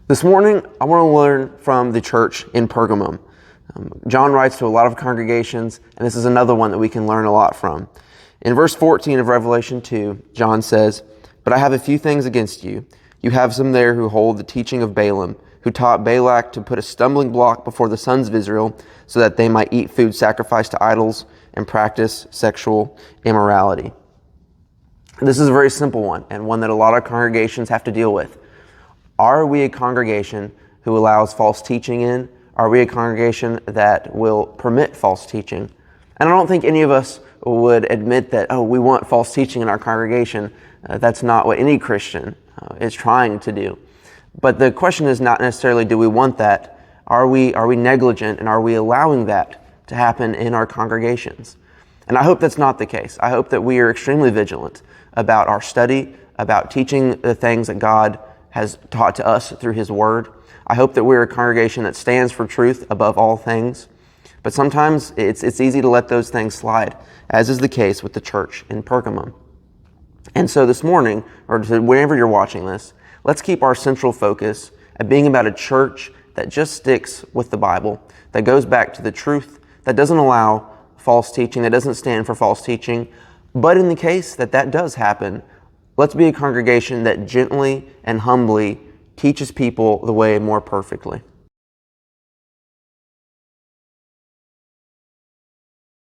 This morning, I want to learn from the church in Pergamum. John writes to a lot of congregations, and this is another one that we can learn a lot from. In verse 14 of Revelation 2, John says, "But I have a few things against you. You have some there who hold the teaching of Balaam, who taught Balak to put a stumbling block before the sons of Israel, so that they might eat food sacrificed to idols and practice sexual immorality." This is a very simple one, and one that a lot of congregations have to deal with. Are we a congregation who allows false teaching in? Are we a congregation that will permit false teaching? And I don't think any of us would admit that, we want false teaching in our congregation. That's not what any Christian is trying to do. But the question is not necessarily, do we want that? Are we negligent, and are we allowing that to happen in our congregations? And I hope that's not the case. I hope that we are extremely vigilant about our study, about teaching the things that God has taught to us through His Word. I hope that we're a congregation that stands for truth above all things. But sometimes it's easy to let those things slide, as is the case with the church in Pergamum. And so this morning, or whenever you're watching this, let's keep our central focus at being about a church that just sticks with the Bible, that goes back to the truth, that doesn't allow false teaching, that doesn't stand for false teaching. But in the case that does happen, let's be a congregation that gently and humbly teaches people the way more perfectly.